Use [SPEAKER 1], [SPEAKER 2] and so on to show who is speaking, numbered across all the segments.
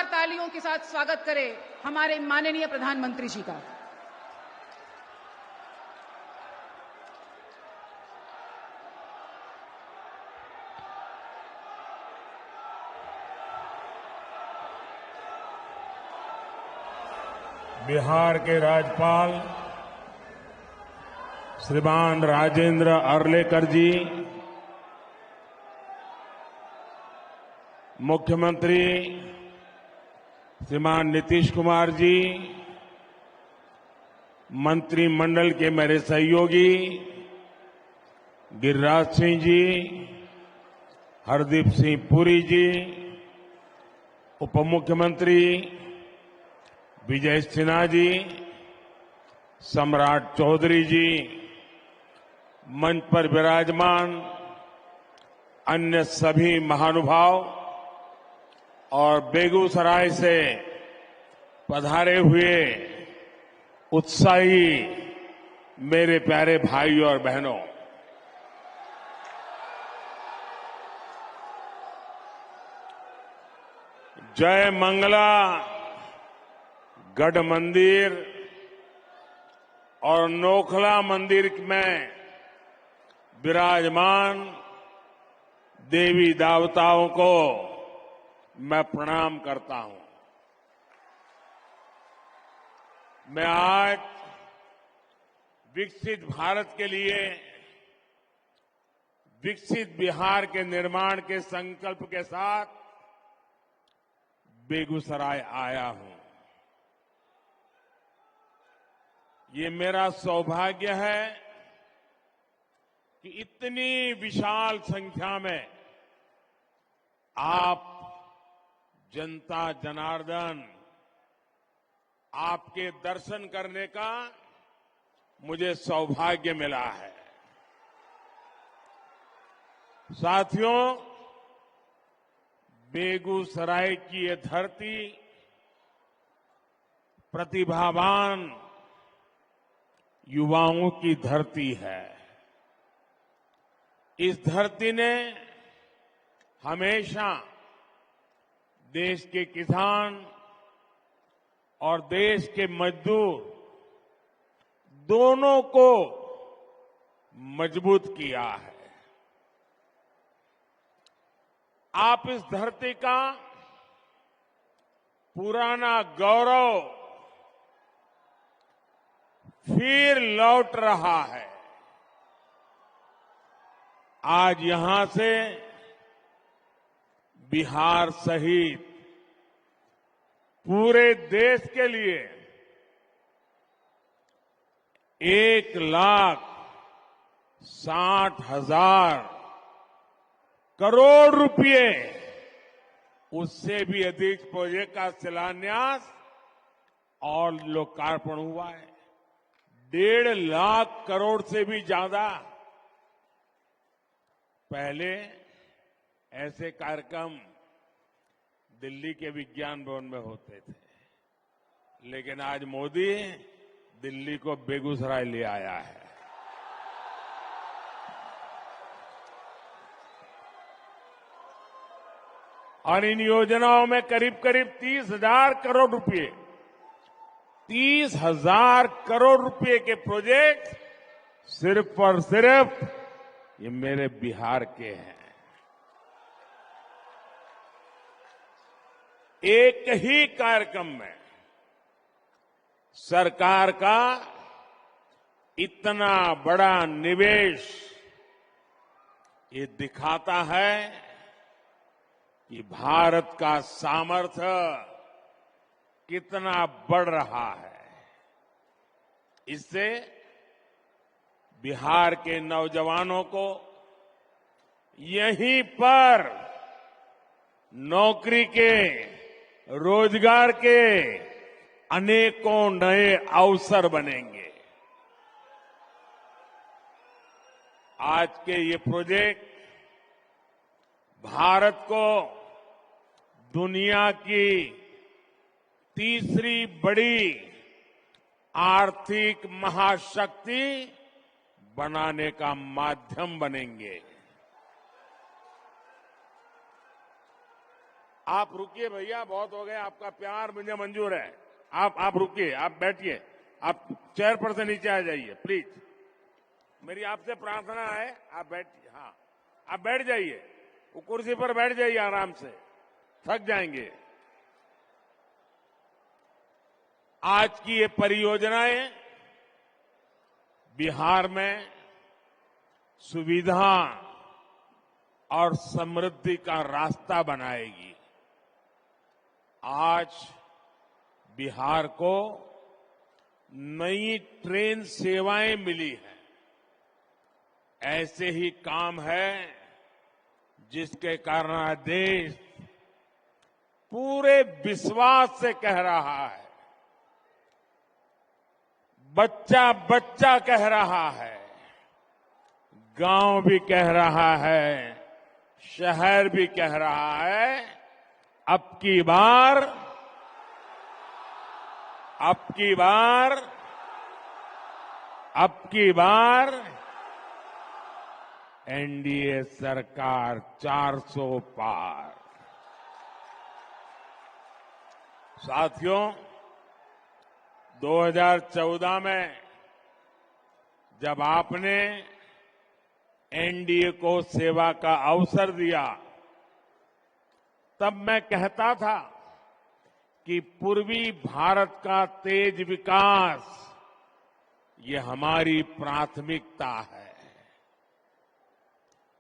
[SPEAKER 1] जोरदार तालियों के साथ स्वागत करें हमारे माननीय प्रधानमंत्री जी का।
[SPEAKER 2] बिहार के राज्यपाल श्रीमान राजेंद्र अर्लेकर जी, मुख्यमंत्री श्रीमान नीतीश कुमार जी, मंत्रिमंडल के मेरे सहयोगी गिरिराज सिंह जी, हरदीप सिंह पुरी जी, उप मुख्यमंत्री विजय सिन्हा जी, सम्राट चौधरी जी, मंच पर विराजमान अन्य सभी महानुभाव और बेगूसराय से पधारे हुए उत्साही मेरे प्यारे भाई और बहनों, जय मंगला गढ़ मंदिर और नोखला मंदिर में विराजमान देवी देवताओं को मैं प्रणाम करता हूं। मैं आज विकसित भारत के लिए विकसित बिहार के निर्माण के संकल्प के साथ बेगूसराय आया हूं। ये मेरा सौभाग्य है कि इतनी विशाल संख्या में आप जनता जनार्दन आपके दर्शन करने का मुझे सौभाग्य मिला है। साथियों, बेगूसराय की ये धरती प्रतिभावान युवाओं की धरती है। इस धरती ने हमेशा देश के किसान और देश के मजदूर दोनों को मजबूत किया है। आप इस धरती का पुराना गौरव फिर लौट रहा है। आज यहां से बिहार सहित पूरे देश के लिए 1,60,000 करोड़ रुपए, उससे भी अधिक प्रोजेक्ट का शिलान्यास और लोकार्पण हुआ है। 1.5 लाख करोड़ से भी ज्यादा। पहले ऐसे कार्यक्रम दिल्ली के विज्ञान भवन में होते थे, लेकिन आज मोदी दिल्ली को बेगूसराय ले आया है। और इन योजनाओं में करीब करीब 30,000 करोड़ रुपए, 30,000 करोड़ रुपए के प्रोजेक्ट सिर्फ और सिर्फ ये मेरे बिहार के हैं। एक ही कार्यक्रम में सरकार का इतना बड़ा निवेश ये दिखाता है कि भारत का सामर्थ्य कितना बढ़ रहा है। इससे बिहार के नौजवानों को यहीं पर नौकरी के, रोजगार के अनेकों नए अवसर बनेंगे। आज के ये प्रोजेक्ट भारत को दुनिया की तीसरी बड़ी आर्थिक महाशक्ति बनाने का माध्यम बनेंगे। आप रुकिए भैया, बहुत हो गया, आपका प्यार मुझे मंजूर है। आप रुकिए, आप बैठिए, आप चेयर पर से नीचे आ जाइए प्लीज। मेरी आपसे प्रार्थना है, आप बैठिए। हाँ, आप बैठ जाइए, वो कुर्सी पर बैठ जाइए आराम से, थक जाएंगे। आज की ये परियोजनाएं बिहार में सुविधा और समृद्धि का रास्ता बनाएगी। आज बिहार को नई ट्रेन सेवाएं मिली हैं। ऐसे ही काम है जिसके कारण आज देश पूरे विश्वास से कह रहा है, बच्चा बच्चा कह रहा है, गांव भी कह रहा है, शहर भी कह रहा है, अब की बार एनडीए सरकार 400 पार। साथियों, 2014 में जब आपने एनडीए को सेवा का अवसर दिया, तब मैं कहता था कि पूर्वी भारत का तेज विकास ये हमारी प्राथमिकता है।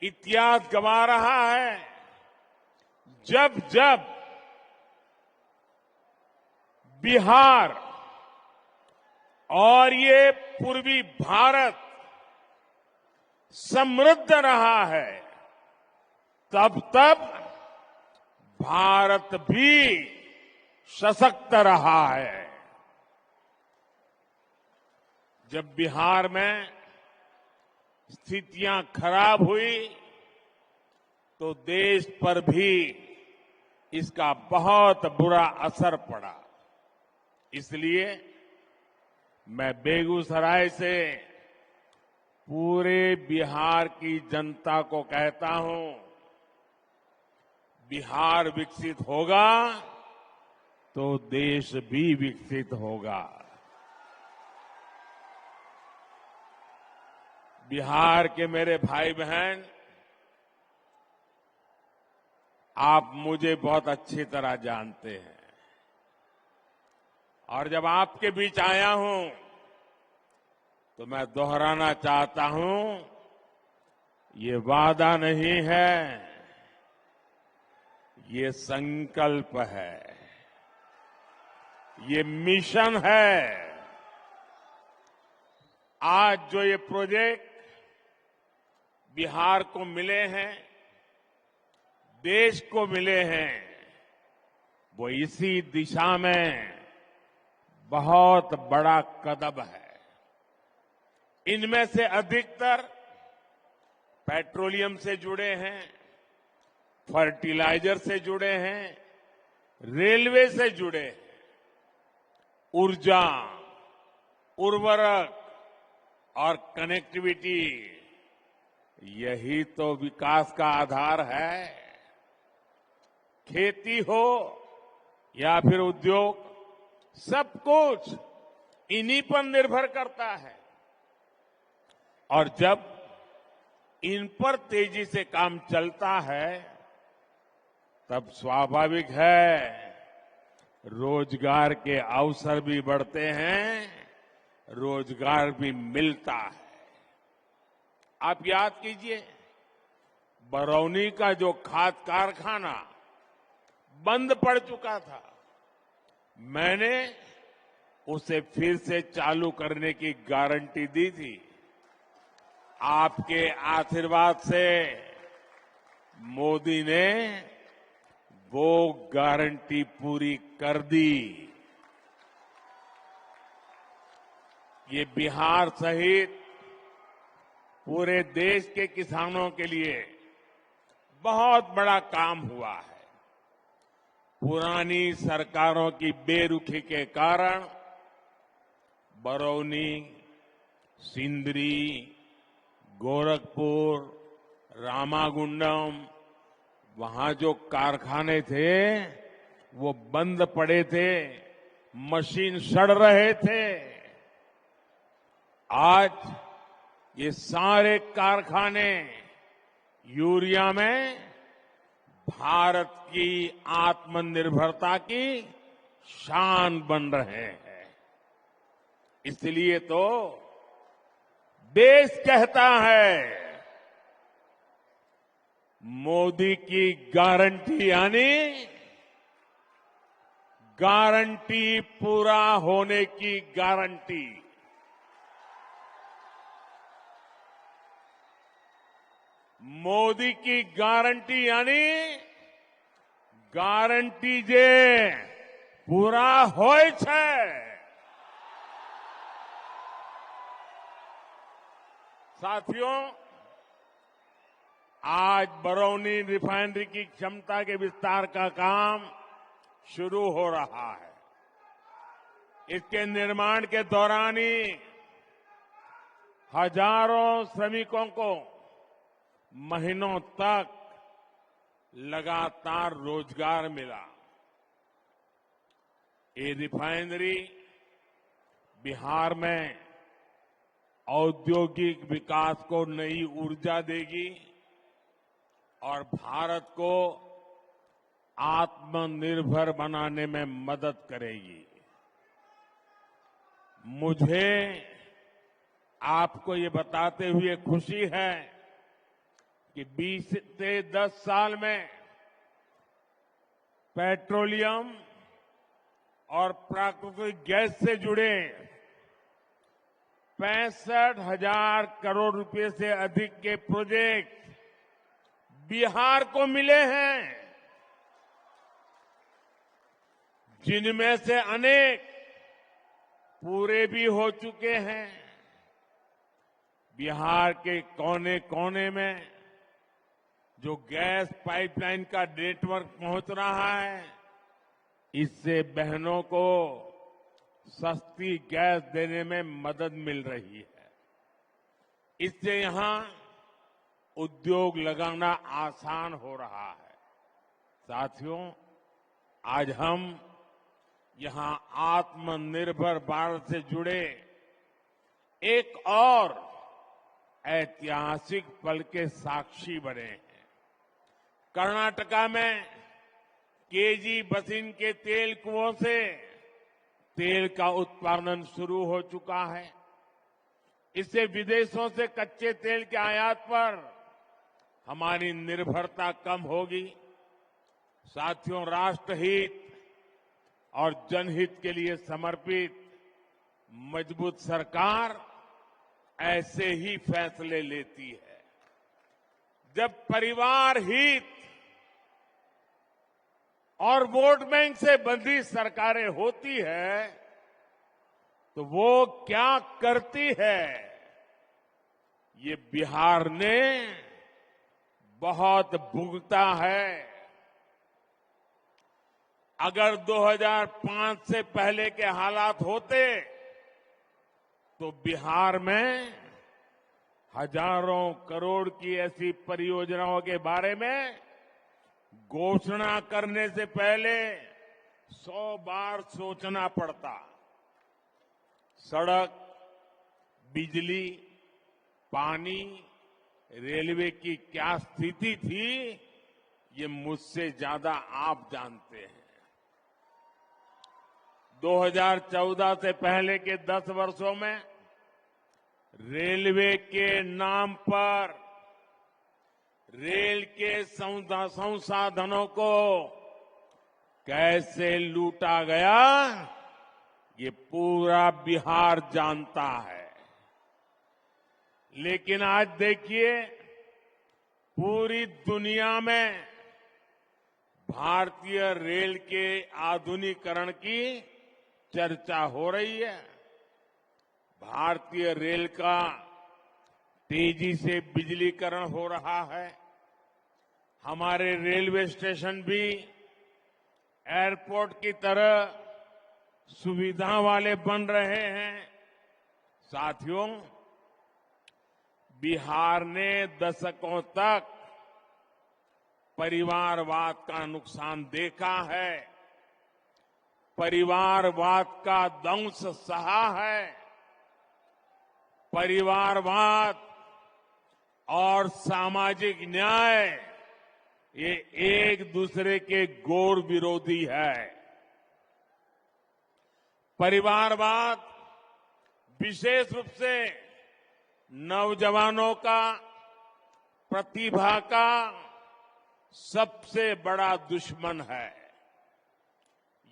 [SPEAKER 2] इतिहास गवा रहा है, जब जब बिहार और ये पूर्वी भारत समृद्ध रहा है, तब तब भारत भी सशक्त रहा है। जब बिहार में स्थितियां खराब हुई तो देश पर भी इसका बहुत बुरा असर पड़ा। इसलिए मैं बेगूसराय से पूरे बिहार की जनता को कहता हूं, बिहार विकसित होगा तो देश भी विकसित होगा। बिहार के मेरे भाई बहन, आप मुझे बहुत अच्छी तरह जानते हैं और जब आपके बीच आया हूं तो मैं दोहराना चाहता हूं, ये वादा नहीं है, ये संकल्प है, ये मिशन है। आज जो ये प्रोजेक्ट बिहार को मिले हैं, देश को मिले हैं, वो इसी दिशा में बहुत बड़ा कदम है। इनमें से अधिकतर पेट्रोलियम से जुड़े हैं, फर्टिलाइजर से जुड़े हैं, रेलवे से जुड़े हैं, ऊर्जा, उर्वरक और कनेक्टिविटी, यही तो विकास का आधार है। खेती हो या फिर उद्योग, सब कुछ इन्हीं पर निर्भर करता है। और जब इन पर तेजी से काम चलता है, तब स्वाभाविक है रोजगार के अवसर भी बढ़ते हैं, रोजगार भी मिलता है। आप याद कीजिए, बरौनी का जो खाद कारखाना बंद पड़ चुका था, मैंने उसे फिर से चालू करने की गारंटी दी थी। आपके आशीर्वाद से मोदी ने वो गारंटी पूरी कर दी। ये बिहार सहित पूरे देश के किसानों के लिए बहुत बड़ा काम हुआ है। पुरानी सरकारों की बेरुखी के कारण बरौनी, सिंदरी, गोरखपुर, रामागुंडम, वहां जो कारखाने थे वो बंद पड़े थे, मशीन सड़ रहे थे। आज ये सारे कारखाने यूरिया में भारत की आत्मनिर्भरता की शान बन रहे हैं। इसलिए तो देश कहता है मोदी की गारंटी यानी गारंटी पूरा होने की गारंटी। मोदी की गारंटी यानी गारंटी जे पूरा होय छे। साथियों, आज बरौनी रिफाइनरी की क्षमता के विस्तार का काम शुरू हो रहा है। इसके निर्माण के दौरान ही हजारों श्रमिकों को महीनों तक लगातार रोजगार मिला। ये रिफाइनरी बिहार में औद्योगिक विकास को नई ऊर्जा देगी और भारत को आत्मनिर्भर बनाने में मदद करेगी। मुझे आपको ये बताते हुए खुशी है कि 20 से 10 साल में पेट्रोलियम और प्राकृतिक गैस से जुड़े 65,000 करोड़ रुपए से अधिक के प्रोजेक्ट बिहार को मिले हैं, जिनमें से अनेक पूरे भी हो चुके हैं। बिहार के कोने कोने में जो गैस पाइपलाइन का नेटवर्क पहुंच रहा है, इससे बहनों को सस्ती गैस देने में मदद मिल रही है। इससे यहां उद्योग लगाना आसान हो रहा है। साथियों, आज हम यहां आत्मनिर्भर भारत से जुड़े एक और ऐतिहासिक पल के साक्षी बने हैं। कर्नाटका में केजी बसिन के तेल कुओं से तेल का उत्पादन शुरू हो चुका है। इससे विदेशों से कच्चे तेल के आयात पर हमारी निर्भरता कम होगी। साथियों, राष्ट्रहित और जनहित के लिए समर्पित मजबूत सरकार ऐसे ही फैसले लेती है। जब परिवार हित और वोट बैंक से बंधी सरकारें होती है तो वो क्या करती है, ये बिहार ने बहुत भुगता है। अगर 2005 से पहले के हालात होते तो बिहार में हजारों करोड़ की ऐसी परियोजनाओं के बारे में घोषणा करने से पहले 100 बार सोचना पड़ता। सड़क, बिजली, पानी, रेलवे की क्या स्थिति थी, ये मुझसे ज्यादा आप जानते हैं। 2014 से पहले के 10 वर्षों में रेलवे के नाम पर रेल के संसाधनों को कैसे लूटा गया, ये पूरा बिहार जानता है। लेकिन आज देखिए, पूरी दुनिया में भारतीय रेल के आधुनिकीकरण की चर्चा हो रही है। भारतीय रेल का तेजी से बिजलीकरण हो रहा है। हमारे रेलवे स्टेशन भी एयरपोर्ट की तरह सुविधा वाले बन रहे हैं। साथियों, बिहार ने दशकों तक परिवारवाद का नुकसान देखा है, परिवारवाद का दंश सहा है। परिवारवाद और सामाजिक न्याय ये एक दूसरे के घोर विरोधी है। परिवारवाद विशेष रूप से नौजवानों का प्रतिभा का सबसे बड़ा दुश्मन है।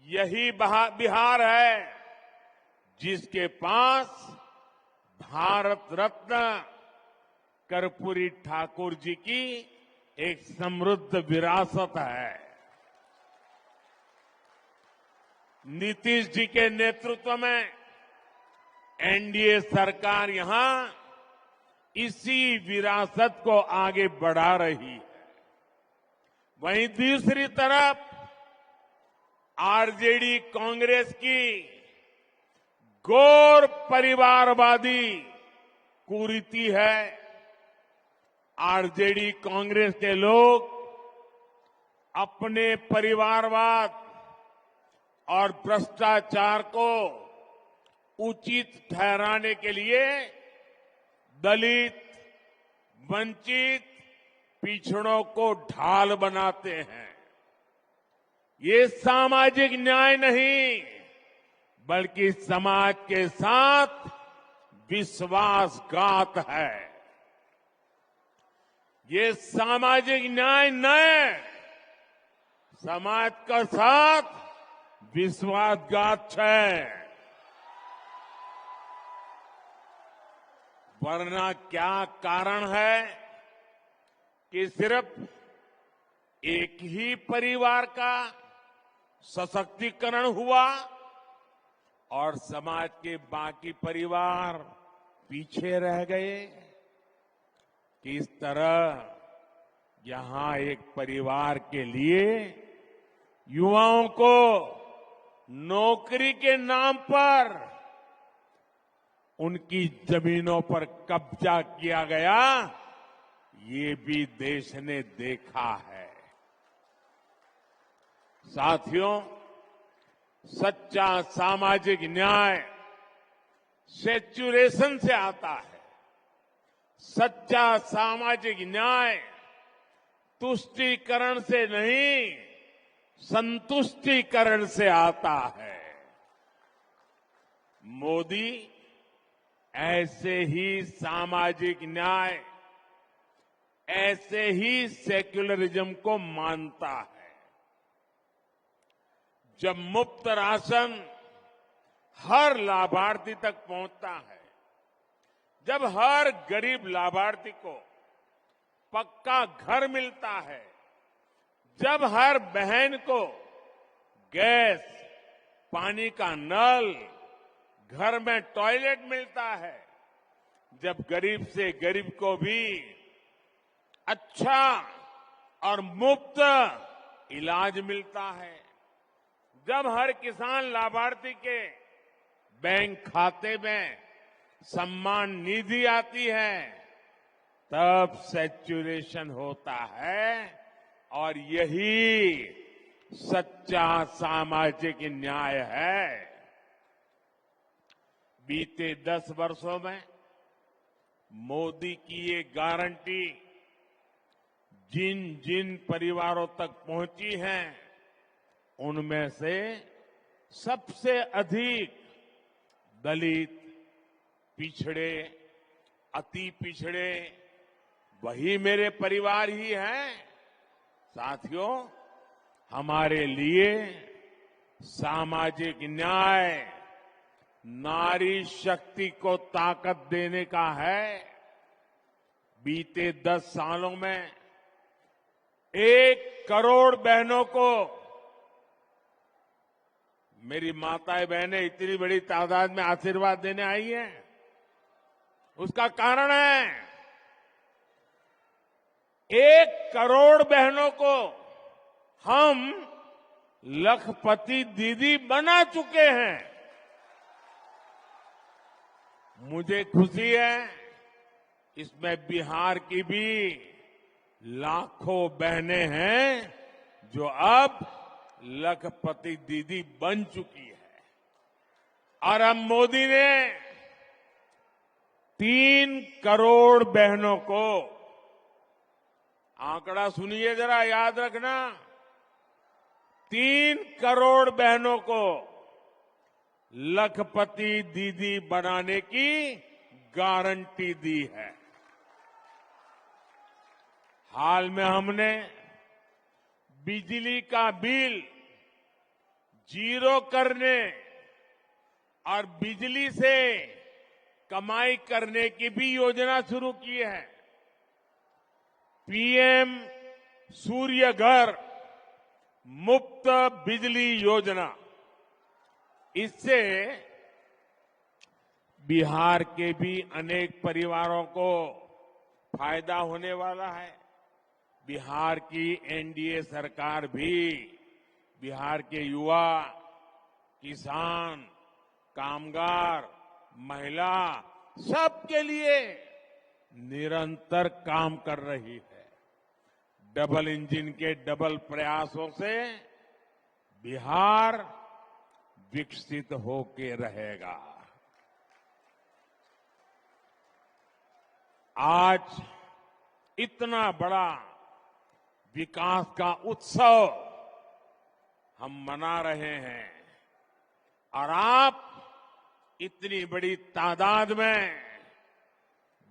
[SPEAKER 2] यही बिहार है जिसके पास भारत रत्न कर्पूरी ठाकुर जी की एक समृद्ध विरासत है। नीतीश जी के नेतृत्व में एनडीए सरकार यहां इसी विरासत को आगे बढ़ा रही है। वहीं दूसरी तरफ आरजेडी कांग्रेस की घोर परिवारवादी कुरीति है। आरजेडी कांग्रेस के लोग अपने परिवारवाद और भ्रष्टाचार को उचित ठहराने के लिए दलित, वंचित, पिछड़ों को ढाल बनाते हैं। ये सामाजिक न्याय नहीं बल्कि समाज के साथ विश्वासघात है। ये सामाजिक न्याय न समाज का साथ विश्वासघात है। वरना क्या कारण है कि सिर्फ एक ही परिवार का सशक्तिकरण हुआ और समाज के बाकी परिवार पीछे रह गए। किस तरह यहां एक परिवार के लिए युवाओं को नौकरी के नाम पर उनकी जमीनों पर कब्जा किया गया, ये भी देश ने देखा है। साथियों, सच्चा सामाजिक न्याय सेचुरेशन से आता है। सच्चा सामाजिक न्याय तुष्टीकरण से नहीं, संतुष्टीकरण से आता है। मोदी ऐसे ही सामाजिक न्याय, ऐसे ही सेक्युलरिज्म को मानता है। जब मुफ्त राशन हर लाभार्थी तक पहुंचता है, जब हर गरीब लाभार्थी को पक्का घर मिलता है, जब हर बहन को गैस, पानी का नल, घर में टॉयलेट मिलता है, जब गरीब से गरीब को भी अच्छा और मुफ्त इलाज मिलता है, जब हर किसान लाभार्थी के बैंक खाते में सम्मान निधि आती है, तब सैचुरेशन होता है। और यही सच्चा सामाजिक न्याय है। बीते 10 वर्षों में मोदी की ये गारंटी जिन जिन परिवारों तक पहुंची है, उनमें से सबसे अधिक दलित, पिछड़े, अति पिछड़े वही मेरे परिवार ही हैं। साथियों, हमारे लिए सामाजिक न्याय नारी शक्ति को ताकत देने का है। बीते 10 सालों में 1 करोड़ बहनों को, मेरी माताएं बहनें इतनी बड़ी तादाद में आशीर्वाद देने आई हैं, उसका कारण है 1 करोड़ बहनों को हम लखपति दीदी बना चुके हैं। मुझे खुशी है इसमें बिहार की भी लाखों बहनें हैं जो अब लखपति दीदी बन चुकी है। और अब मोदी ने 3 करोड़ बहनों को, आंकड़ा सुनिए जरा, याद रखना, 3 करोड़ बहनों को लखपति दीदी बनाने की गारंटी दी है। हाल में हमने बिजली का बिल 0 करने और बिजली से कमाई करने की भी योजना शुरू की है। पीएम सूर्य घर मुफ्त बिजली योजना, इससे बिहार के भी अनेक परिवारों को फायदा होने वाला है। बिहार की एनडीए सरकार भी बिहार के युवा, किसान, कामगार, महिला, सबके लिए निरंतर काम कर रही है। डबल इंजन के डबल प्रयासों से बिहार विकसित होके रहेगा। आज इतना बड़ा विकास का उत्सव हम मना रहे हैं और आप इतनी बड़ी तादाद में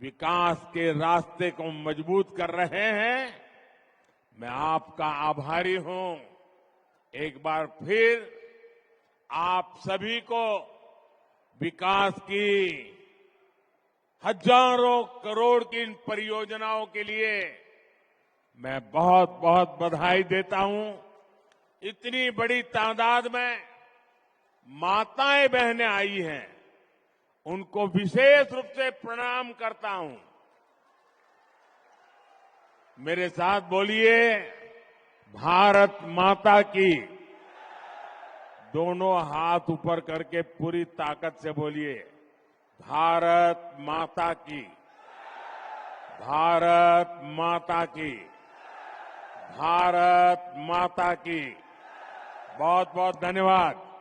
[SPEAKER 2] विकास के रास्ते को मजबूत कर रहे हैं। मैं आपका आभारी हूं। एक बार फिर आप सभी को विकास की हजारों करोड़ की इन परियोजनाओं के लिए मैं बहुत बहुत बधाई देता हूं। इतनी बड़ी तादाद में माताएं बहनें आई हैं, उनको विशेष रूप से प्रणाम करता हूं। मेरे साथ बोलिए, भारत माता की। दोनों हाथ ऊपर करके पूरी ताकत से बोलिए, भारत माता की, भारत माता की, भारत माता की। बहुत बहुत धन्यवाद।